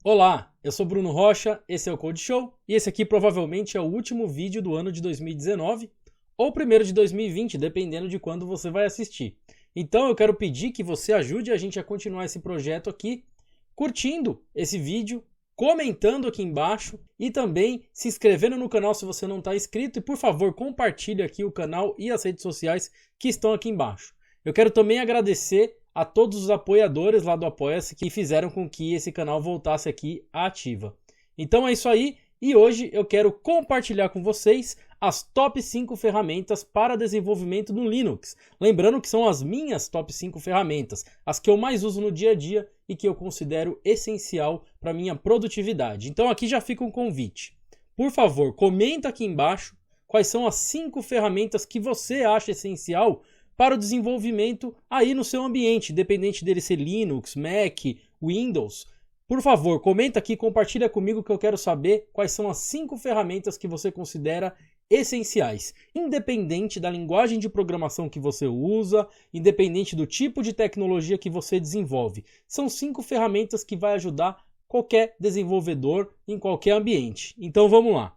Olá, eu sou Bruno Rocha, esse é o Code Show e esse aqui provavelmente é o último vídeo do ano de 2019 ou primeiro de 2020, dependendo de quando você vai assistir. Então eu quero pedir que você ajude a gente a continuar esse projeto aqui, curtindo esse vídeo, comentando aqui embaixo e também se inscrevendo no canal se você não está inscrito e por favor compartilhe aqui o canal e as redes sociais que estão aqui embaixo. Eu quero também agradecer a todos os apoiadores lá do Apoia-se que fizeram com que esse canal voltasse aqui à ativa. Então é isso aí, e hoje eu quero compartilhar com vocês as top 5 ferramentas para desenvolvimento no Linux. Lembrando que são as minhas top 5 ferramentas, as que eu mais uso no dia a dia e que eu considero essencial para minha produtividade. Então aqui já fica um convite. Por favor, comenta aqui embaixo quais são as 5 ferramentas que você acha essencial para o desenvolvimento aí no seu ambiente, independente dele ser Linux, Mac, Windows. Por favor, comenta aqui, compartilha comigo que eu quero saber quais são as 5 ferramentas que você considera essenciais, independente da linguagem de programação que você usa, independente do tipo de tecnologia que você desenvolve. São 5 ferramentas que vai ajudar qualquer desenvolvedor em qualquer ambiente. Então vamos lá.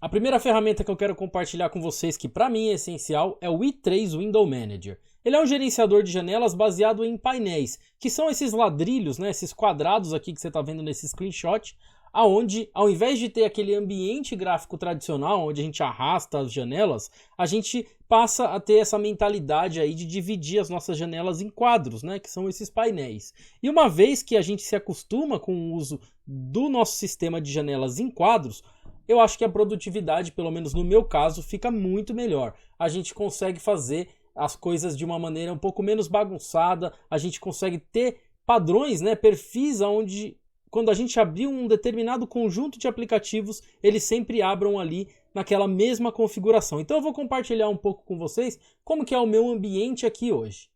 A primeira ferramenta que eu quero compartilhar com vocês, que para mim é essencial, é o i3 Window Manager. Ele é um gerenciador de janelas baseado em painéis, que são esses ladrilhos, né, esses quadrados aqui que você está vendo nesse screenshot, aonde, ao invés de ter aquele ambiente gráfico tradicional, onde a gente arrasta as janelas, a gente passa a ter essa mentalidade aí de dividir as nossas janelas em quadros, né, que são esses painéis. E uma vez que a gente se acostuma com o uso do nosso sistema de janelas em quadros, eu acho que a produtividade, pelo menos no meu caso, fica muito melhor. A gente consegue fazer as coisas de uma maneira um pouco menos bagunçada, a gente consegue ter padrões, né, perfis onde quando a gente abrir um determinado conjunto de aplicativos, eles sempre abram ali naquela mesma configuração. Então eu vou compartilhar um pouco com vocês como que é o meu ambiente aqui hoje.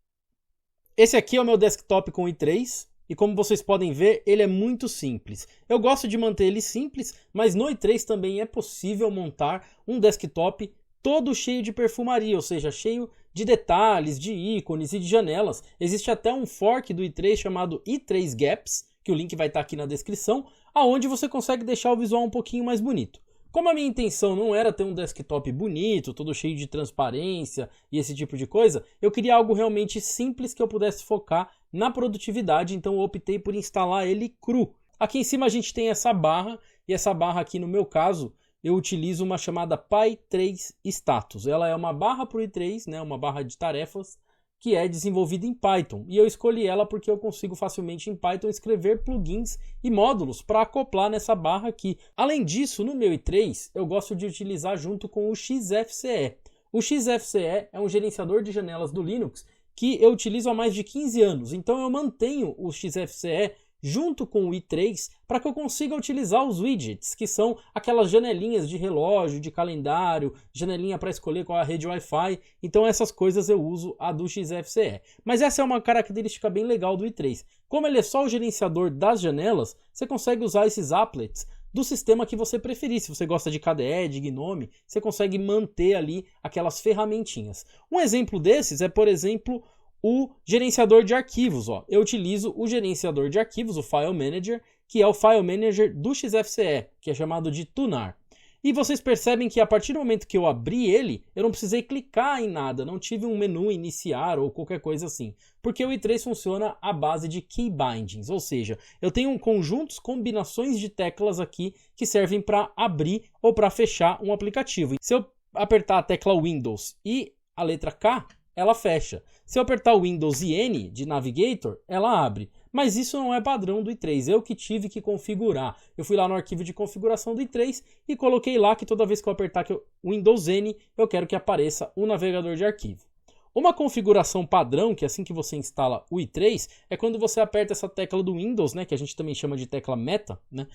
Esse aqui é o meu desktop com i3. E como vocês podem ver, ele é muito simples. Eu gosto de manter ele simples, mas no i3 também é possível montar um desktop todo cheio de perfumaria, ou seja, cheio de detalhes, de ícones e de janelas. Existe até um fork do i3 chamado i3 Gaps, que o link vai estar aqui na descrição, aonde você consegue deixar o visual um pouquinho mais bonito. Como a minha intenção não era ter um desktop bonito, todo cheio de transparência e esse tipo de coisa, eu queria algo realmente simples que eu pudesse focar na produtividade, então eu optei por instalar ele cru. Aqui em cima a gente tem essa barra, e essa barra aqui no meu caso, eu utilizo uma chamada Py3 Status. Ela é uma barra para o i3, né, uma barra de tarefas, que é desenvolvida em Python. E eu escolhi ela porque eu consigo facilmente em Python escrever plugins e módulos para acoplar nessa barra aqui. Além disso, no meu i3, eu gosto de utilizar junto com o XFCE. O XFCE é um gerenciador de janelas do Linux que eu utilizo há mais de 15 anos. Então eu mantenho o XFCE junto com o i3 para que eu consiga utilizar os widgets, que são aquelas janelinhas de relógio, de calendário, janelinha para escolher qual é a rede Wi-Fi. Então essas coisas eu uso a do XFCE. Mas essa é uma característica bem legal do i3. Como ele é só o gerenciador das janelas, você consegue usar esses applets do sistema que você preferir. Se você gosta de KDE, de GNOME, você consegue manter ali aquelas ferramentinhas. Um exemplo desses é, por exemplo, o gerenciador de arquivos. Eu utilizo o gerenciador de arquivos, o File Manager, que é o File Manager do XFCE, que é chamado de Tunar. E vocês percebem que a partir do momento que eu abri ele, eu não precisei clicar em nada, não tive um menu iniciar ou qualquer coisa assim. Porque o i3 funciona à base de key bindings, ou seja, eu tenho conjuntos, combinações de teclas aqui que servem para abrir ou para fechar um aplicativo. Se eu apertar a tecla Windows e a letra K, ela fecha. Se eu apertar o Windows e N de Navigator, ela abre. Mas isso não é padrão do i3, eu que tive que configurar. Eu fui lá no arquivo de configuração do i3 e coloquei lá que toda vez que eu apertar o Windows N, eu quero que apareça o navegador de arquivo. Uma configuração padrão, que assim que você instala o i3, é quando você aperta essa tecla do Windows, né, que a gente também chama de tecla meta, né?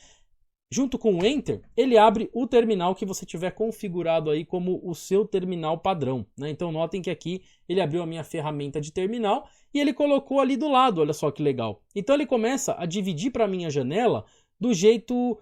Junto com o Enter, ele abre o terminal que você tiver configurado aí como o seu terminal padrão, né? Então notem que aqui ele abriu a minha ferramenta de terminal e ele colocou ali do lado, olha só que legal. Então ele começa a dividir para a minha janela do jeito,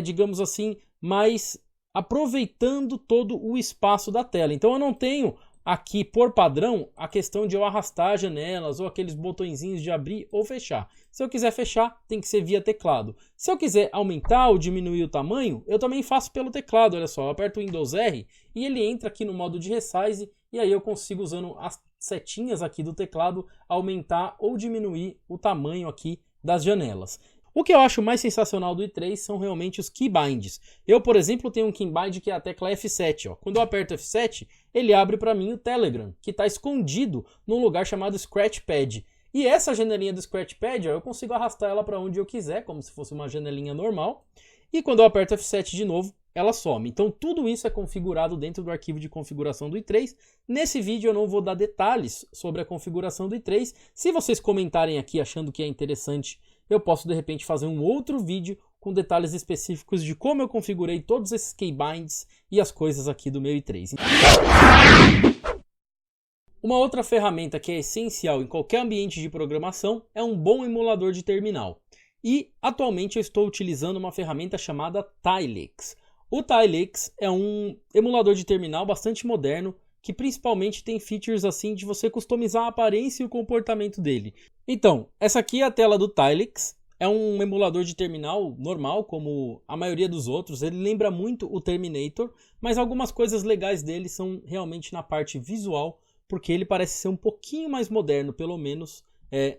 digamos assim, mais aproveitando todo o espaço da tela. Então eu não tenho aqui por padrão a questão de eu arrastar janelas ou aqueles botõezinhos de abrir ou fechar. Se eu quiser fechar, tem que ser via teclado. Se eu quiser aumentar ou diminuir o tamanho, eu também faço pelo teclado, olha só. Eu aperto o Windows R e ele entra aqui no modo de resize e aí eu consigo, usando as setinhas aqui do teclado, aumentar ou diminuir o tamanho aqui das janelas. O que eu acho mais sensacional do i3 são realmente os keybinds. Eu, por exemplo, tenho um keybind que é a tecla F7. Ó. Quando eu aperto F7, ele abre para mim o Telegram, que está escondido num lugar chamado Scratchpad. E essa janelinha do Scratchpad, ó, eu consigo arrastar ela para onde eu quiser, como se fosse uma janelinha normal. E quando eu aperto F7 de novo, ela some. Então tudo isso é configurado dentro do arquivo de configuração do i3. Nesse vídeo eu não vou dar detalhes sobre a configuração do i3. Se vocês comentarem aqui achando que é interessante, eu posso de repente fazer um outro vídeo com detalhes específicos de como eu configurei todos esses keybinds e as coisas aqui do meu i3. Uma outra ferramenta que é essencial em qualquer ambiente de programação é um bom emulador de terminal. E atualmente eu estou utilizando uma ferramenta chamada Tilix. O Tilix é um emulador de terminal bastante moderno, que principalmente tem features assim de você customizar a aparência e o comportamento dele. Então, essa aqui é a tela do Tilix. É um emulador de terminal normal, como a maioria dos outros. Ele lembra muito o Terminator, mas algumas coisas legais dele são realmente na parte visual, porque ele parece ser um pouquinho mais moderno, pelo menos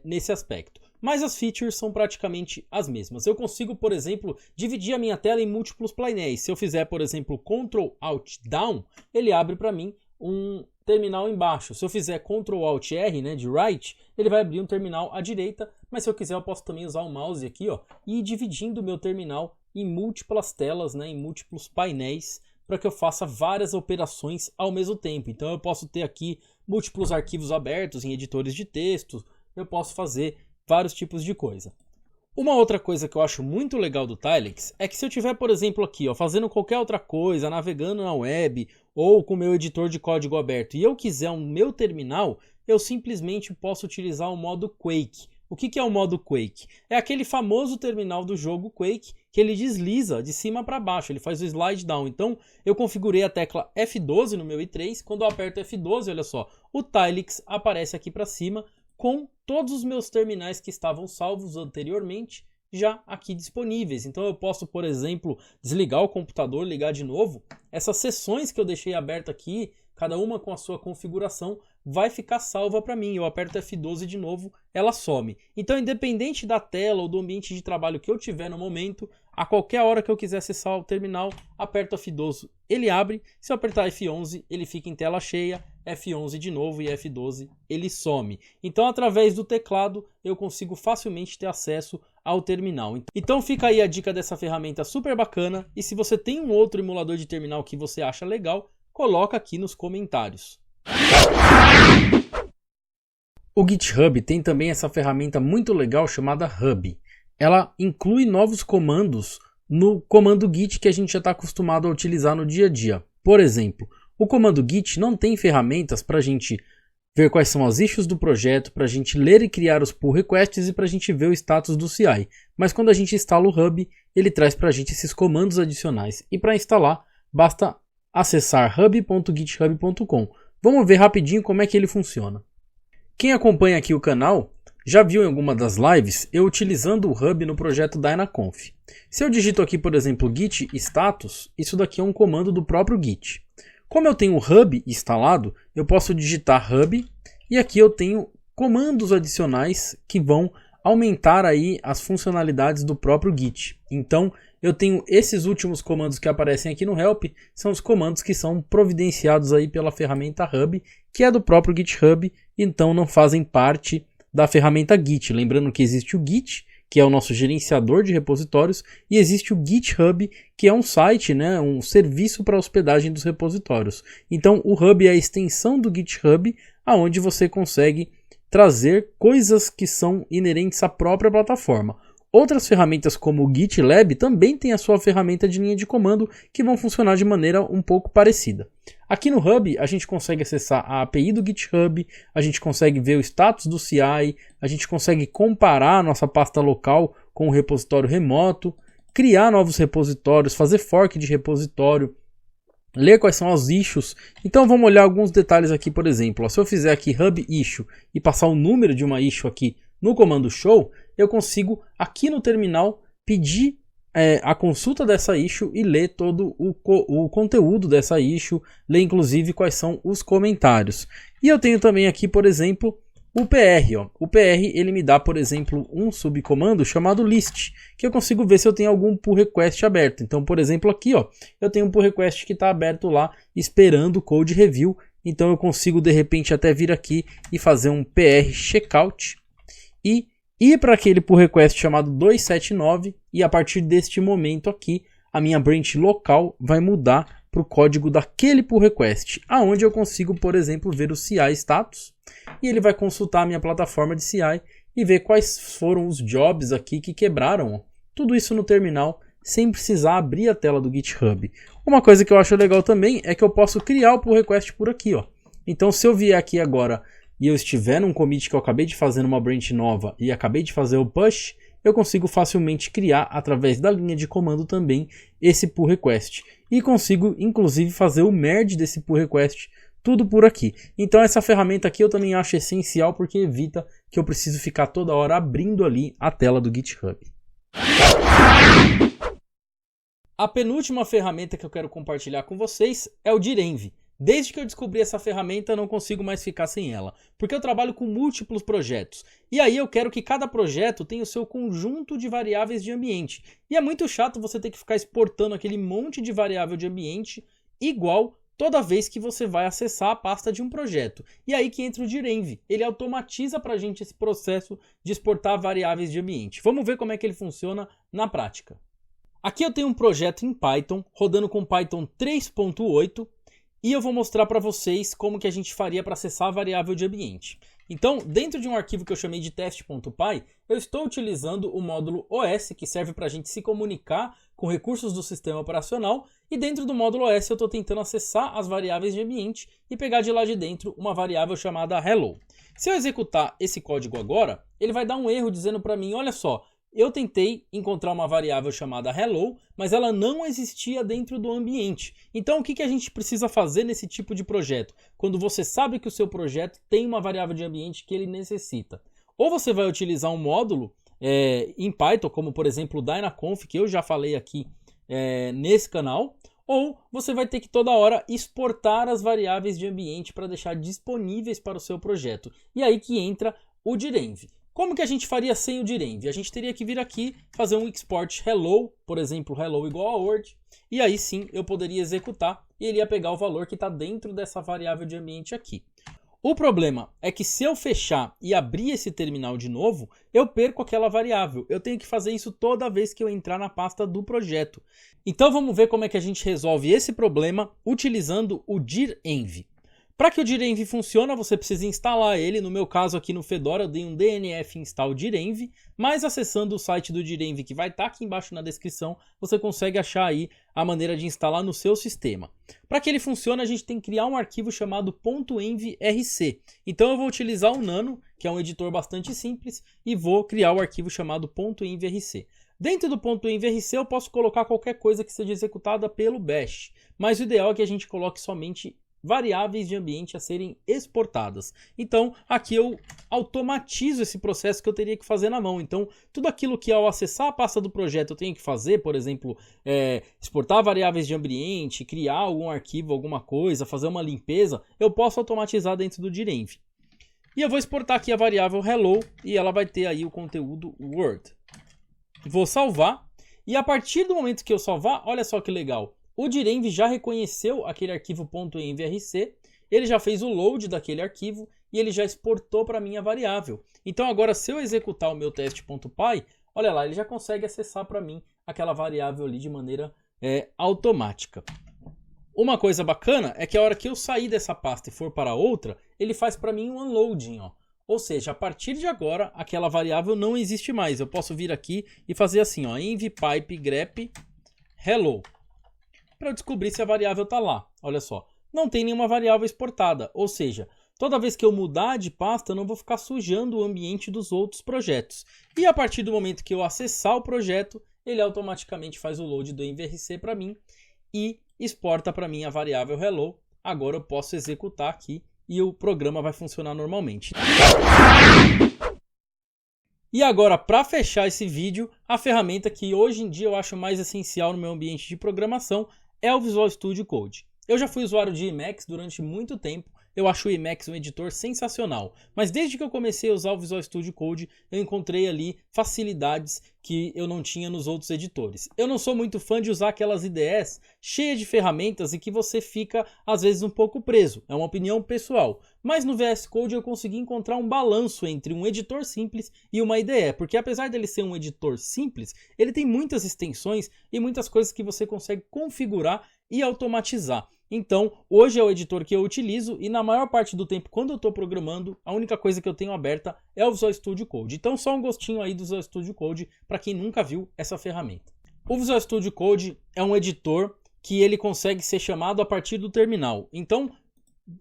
nesse aspecto. Mas as features são praticamente as mesmas. Eu consigo, por exemplo, dividir a minha tela em múltiplos painéis. Se eu fizer, por exemplo, Ctrl Alt Down, ele abre para mim um terminal embaixo. Se eu fizer Ctrl Alt R, né, de right, ele vai abrir um terminal à direita, mas se eu quiser eu posso também usar o mouse aqui, ó, e ir dividindo o meu terminal em múltiplas telas, né, em múltiplos painéis, para que eu faça várias operações ao mesmo tempo. Então eu posso ter aqui múltiplos arquivos abertos em editores de texto, eu posso fazer vários tipos de coisa. Uma outra coisa que eu acho muito legal do Tilix é que se eu tiver, por exemplo, aqui, ó, fazendo qualquer outra coisa, navegando na web ou com o meu editor de código aberto e eu quiser o meu terminal, eu simplesmente posso utilizar o modo Quake. O que é o modo Quake? É aquele famoso terminal do jogo Quake que ele desliza de cima para baixo, ele faz o slide down. Então eu configurei a tecla F12 no meu i3, quando eu aperto F12, olha só, o Tilix aparece aqui para cima, com todos os meus terminais que estavam salvos anteriormente já aqui disponíveis. Então eu posso, por exemplo, desligar o computador, ligar de novo. Essas sessões que eu deixei aberta aqui, cada uma com a sua configuração, vai ficar salva para mim. Eu aperto F12 de novo, ela some. Então, independente da tela ou do ambiente de trabalho que eu tiver no momento, a qualquer hora que eu quiser acessar o terminal, aperto F12, ele abre. Se eu apertar F11, ele fica em tela cheia. F11 de novo e F12 ele some. Então, através do teclado, eu consigo facilmente ter acesso ao terminal. Então fica aí a dica dessa ferramenta super bacana. E se você tem um outro emulador de terminal que você acha legal, coloca aqui nos comentários. O GitHub tem também essa ferramenta muito legal chamada Hub. Ela inclui novos comandos no comando Git que a gente já está acostumado a utilizar no dia a dia. Por exemplo, o comando Git não tem ferramentas para a gente ver quais são as issues do projeto, para a gente ler e criar os pull requests e para a gente ver o status do CI. Mas quando a gente instala o Hub, ele traz para a gente esses comandos adicionais. E para instalar, basta acessar hub.github.com. Vamos ver rapidinho como é que ele funciona. Quem acompanha aqui o canal já viu em alguma das lives eu utilizando o Hub no projeto DynaConf. Se eu digito aqui, por exemplo, git status, isso daqui é um comando do próprio Git. Como eu tenho o Hub instalado, eu posso digitar Hub e aqui eu tenho comandos adicionais que vão aumentar aí as funcionalidades do próprio Git. Então, eu tenho esses últimos comandos que aparecem aqui no Help, são os comandos que são providenciados aí pela ferramenta Hub, que é do próprio GitHub, então não fazem parte da ferramenta Git. Lembrando que existe o Git, que é o nosso gerenciador de repositórios, e existe o GitHub, que é um site, né, um serviço para hospedagem dos repositórios. Então, o Hub é a extensão do GitHub, aonde você consegue trazer coisas que são inerentes à própria plataforma. Outras ferramentas como o GitLab também têm a sua ferramenta de linha de comando que vão funcionar de maneira um pouco parecida. Aqui no Hub a gente consegue acessar a API do GitHub, a gente consegue ver o status do CI, a gente consegue comparar a nossa pasta local com o repositório remoto, criar novos repositórios, fazer fork de repositório, ler quais são os issues. Então vamos olhar alguns detalhes aqui, por exemplo. Ó, se eu fizer aqui hub issue e passar o número de uma issue aqui no comando show, eu consigo aqui no terminal pedir a consulta dessa issue e ler todo o conteúdo dessa issue, ler inclusive quais são os comentários. E eu tenho também aqui, por exemplo, o PR. Ó. O PR ele me dá, por exemplo, um subcomando chamado list, que eu consigo ver se eu tenho algum pull request aberto. Então, por exemplo, aqui ó, eu tenho um pull request que está aberto lá esperando o code review. Então eu consigo de repente até vir aqui e fazer um PR checkout e ir para aquele pull request chamado 279 e a partir deste momento aqui a minha branch local vai mudar para o código daquele pull request, aonde eu consigo, por exemplo, ver o CI status e ele vai consultar a minha plataforma de CI e ver quais foram os jobs aqui que quebraram. Ó. Tudo isso no terminal sem precisar abrir a tela do GitHub. Uma coisa que eu acho legal também é que eu posso criar o pull request por aqui. Ó. Então se eu vier aqui agora e eu estiver num commit que eu acabei de fazer numa branch nova e acabei de fazer o push, eu consigo facilmente criar através da linha de comando também esse pull request. E consigo inclusive fazer o merge desse pull request, tudo por aqui. Então essa ferramenta aqui eu também acho essencial porque evita que eu preciso ficar toda hora abrindo ali a tela do GitHub. A penúltima ferramenta que eu quero compartilhar com vocês é o Direnv. Desde que eu descobri essa ferramenta, eu não consigo mais ficar sem ela, porque eu trabalho com múltiplos projetos. E aí eu quero que cada projeto tenha o seu conjunto de variáveis de ambiente. E é muito chato você ter que ficar exportando aquele monte de variável de ambiente igual toda vez que você vai acessar a pasta de um projeto. E aí que entra o Direnv. Ele automatiza para a gente esse processo de exportar variáveis de ambiente. Vamos ver como é que ele funciona na prática. Aqui eu tenho um projeto em Python, rodando com Python 3.8. E eu vou mostrar para vocês como que a gente faria para acessar a variável de ambiente. Então, dentro de um arquivo que eu chamei de test.py, eu estou utilizando o módulo OS, que serve para a gente se comunicar com recursos do sistema operacional. E dentro do módulo OS eu estou tentando acessar as variáveis de ambiente e pegar de lá de dentro uma variável chamada hello. Se eu executar esse código agora, ele vai dar um erro dizendo para mim, olha só, eu tentei encontrar uma variável chamada hello, mas ela não existia dentro do ambiente. Então o que a gente precisa fazer nesse tipo de projeto? Quando você sabe que o seu projeto tem uma variável de ambiente que ele necessita. Ou você vai utilizar um módulo em Python, como por exemplo o Dynaconf, que eu já falei aqui nesse canal, ou você vai ter que toda hora exportar as variáveis de ambiente para deixar disponíveis para o seu projeto. E aí que entra o Direnv. Como que a gente faria sem o Direnv? A gente teria que vir aqui, fazer um export hello, por exemplo, hello igual a word, e aí sim eu poderia executar e ele ia pegar o valor que está dentro dessa variável de ambiente aqui. O problema é que se eu fechar e abrir esse terminal de novo, eu perco aquela variável. Eu tenho que fazer isso toda vez que eu entrar na pasta do projeto. Então vamos ver como é que a gente resolve esse problema utilizando o Direnv. Para que o Direnv funcione, você precisa instalar ele. No meu caso aqui no Fedora eu dei um DNF install Direnv, mas acessando o site do Direnv, que vai estar aqui embaixo na descrição, você consegue achar aí a maneira de instalar no seu sistema. Para que ele funcione, a gente tem que criar um arquivo chamado .envrc. Então eu vou utilizar o Nano, que é um editor bastante simples, e vou criar o arquivo chamado .envrc. Dentro do .envrc eu posso colocar qualquer coisa que seja executada pelo bash, mas o ideal é que a gente coloque somente variáveis de ambiente a serem exportadas. Então, aqui eu automatizo esse processo que eu teria que fazer na mão. Então, tudo aquilo que ao acessar a pasta do projeto eu tenho que fazer, por exemplo, exportar variáveis de ambiente, criar algum arquivo, alguma coisa, fazer uma limpeza, eu posso automatizar dentro do Direnv. E eu vou exportar aqui a variável hello e ela vai ter aí o conteúdo word. Vou salvar e a partir do momento que eu salvar, olha só que legal. O Direnv já reconheceu aquele arquivo .envrc, ele já fez o load daquele arquivo e ele já exportou para a minha variável. Então agora se eu executar o meu test.py, olha lá, ele já consegue acessar para mim aquela variável ali de maneira automática. Uma coisa bacana é que a hora que eu sair dessa pasta e for para outra, ele faz para mim um unloading, ó. Ou seja, a partir de agora, aquela variável não existe mais. Eu posso vir aqui e fazer assim, ó, env pipe grep hello. Para eu descobrir se a variável está lá. Olha só, não tem nenhuma variável exportada, ou seja, toda vez que eu mudar de pasta eu não vou ficar sujando o ambiente dos outros projetos. E a partir do momento que eu acessar o projeto, ele automaticamente faz o load do envrc para mim e exporta para mim a variável hello. Agora eu posso executar aqui e o programa vai funcionar normalmente. E agora, para fechar esse vídeo, a ferramenta que hoje em dia eu acho mais essencial no meu ambiente de programação é o Visual Studio Code. Eu já fui usuário de Emacs durante muito tempo, eu acho o Emacs um editor sensacional, mas desde que eu comecei a usar o Visual Studio Code, eu encontrei ali facilidades que eu não tinha nos outros editores. Eu não sou muito fã de usar aquelas IDEs cheias de ferramentas e que você fica, às vezes, um pouco preso. É uma opinião pessoal. Mas no VS Code eu consegui encontrar um balanço entre um editor simples e uma IDE, porque apesar dele ser um editor simples, ele tem muitas extensões e muitas coisas que você consegue configurar e automatizar. Então, hoje é o editor que eu utilizo e na maior parte do tempo, quando eu estou programando, a única coisa que eu tenho aberta é o Visual Studio Code. Então, só um gostinho aí do Visual Studio Code para quem nunca viu essa ferramenta. O Visual Studio Code é um editor que ele consegue ser chamado a partir do terminal. Então,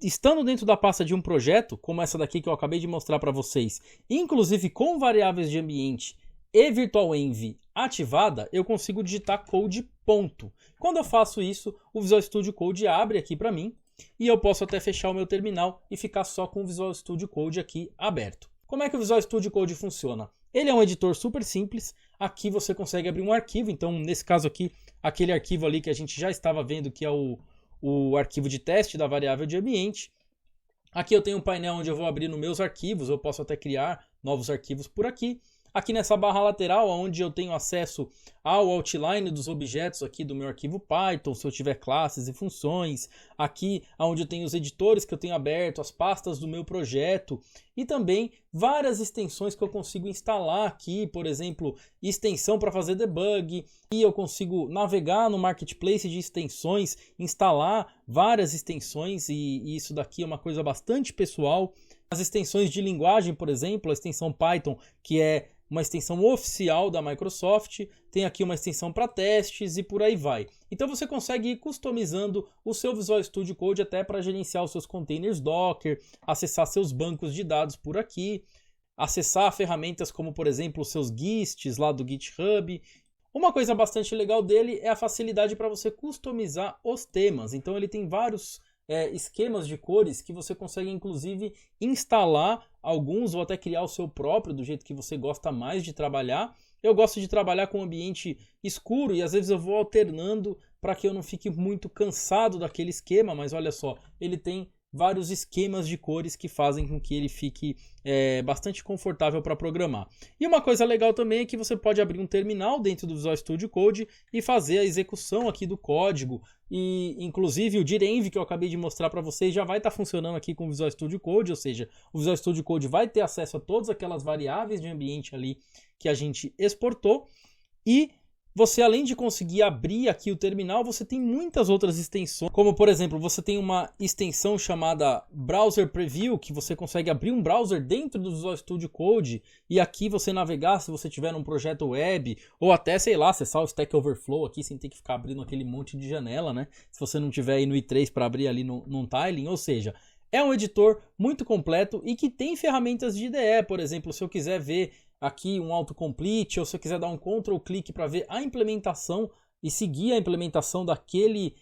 estando dentro da pasta de um projeto, como essa daqui que eu acabei de mostrar para vocês, inclusive com variáveis de ambiente e virtualenv ativada, eu consigo digitar code ponto. Quando eu faço isso, o Visual Studio Code abre aqui para mim e eu posso até fechar o meu terminal e ficar só com o Visual Studio Code aqui aberto. Como é que o Visual Studio Code funciona? Ele é um editor super simples, aqui você consegue abrir um arquivo, então nesse caso aqui, aquele arquivo ali que a gente já estava vendo que é o arquivo de teste da variável de ambiente. Aqui eu tenho um painel onde eu vou abrir nos meus arquivos, eu posso até criar novos arquivos por aqui. Aqui nessa barra lateral, onde eu tenho acesso ao outline dos objetos aqui do meu arquivo Python, se eu tiver classes e funções. Aqui onde eu tenho os editores que eu tenho aberto, as pastas do meu projeto. E também várias extensões que eu consigo instalar aqui, por exemplo, extensão para fazer debug. E eu consigo navegar no marketplace de extensões, instalar várias extensões e isso daqui é uma coisa bastante pessoal. As extensões de linguagem, por exemplo, a extensão Python, que é uma extensão oficial da Microsoft, tem aqui uma extensão para testes e por aí vai. Então você consegue ir customizando o seu Visual Studio Code até para gerenciar os seus containers Docker, acessar seus bancos de dados por aqui, acessar ferramentas como, por exemplo, os seus gists lá do GitHub. Uma coisa bastante legal dele é a facilidade para você customizar os temas. Então ele tem vários esquemas de cores que você consegue inclusive instalar alguns ou até criar o seu próprio do jeito que você gosta mais de trabalhar. Eu gosto de trabalhar com um ambiente escuro e às vezes eu vou alternando para que eu não fique muito cansado daquele esquema, mas olha só, ele tem vários esquemas de cores que fazem com que ele fique bastante confortável para programar. E uma coisa legal também é que você pode abrir um terminal dentro do Visual Studio Code e fazer a execução aqui do código. E inclusive o direnv que eu acabei de mostrar para vocês já vai estar funcionando aqui com o Visual Studio Code, ou seja, o Visual Studio Code vai ter acesso a todas aquelas variáveis de ambiente ali que a gente exportou. E você, além de conseguir abrir aqui o terminal, você tem muitas outras extensões, como por exemplo, você tem uma extensão chamada Browser Preview, que você consegue abrir um browser dentro do Visual Studio Code e aqui você navegar se você tiver um projeto web, ou até, sei lá, acessar o Stack Overflow aqui sem ter que ficar abrindo aquele monte de janela, né? Se você não tiver aí no i3 para abrir ali num tiling, ou seja, é um editor muito completo e que tem ferramentas de IDE, por exemplo, se eu quiser ver aqui um autocomplete, ou se eu quiser dar um Ctrl clique para ver a implementação e seguir a implementação daquele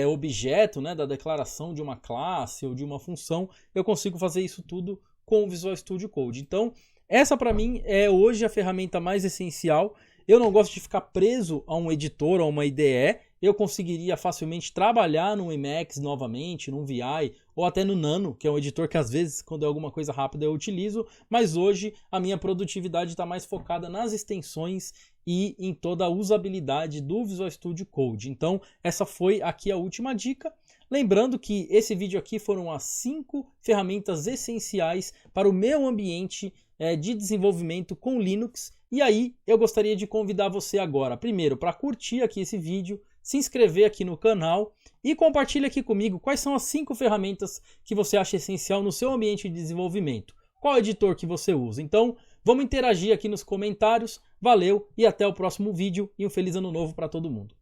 objeto, né, da declaração de uma classe ou de uma função, eu consigo fazer isso tudo com o Visual Studio Code. Então, essa para mim é hoje a ferramenta mais essencial. Eu não gosto de ficar preso a um editor, a uma IDE. Eu conseguiria facilmente trabalhar no Emacs novamente, no VI ou até no Nano, que é um editor que às vezes, quando é alguma coisa rápida, eu utilizo, mas hoje a minha produtividade está mais focada nas extensões e em toda a usabilidade do Visual Studio Code. Então, essa foi aqui a última dica. Lembrando que esse vídeo aqui foram as 5 ferramentas essenciais para o meu ambiente de desenvolvimento com Linux. E aí, eu gostaria de convidar você agora, primeiro, para curtir aqui esse vídeo, se inscrever aqui no canal e compartilhe aqui comigo quais são as 5 ferramentas que você acha essencial no seu ambiente de desenvolvimento. Qual editor que você usa? Então, vamos interagir aqui nos comentários. Valeu e até o próximo vídeo e um feliz ano novo para todo mundo.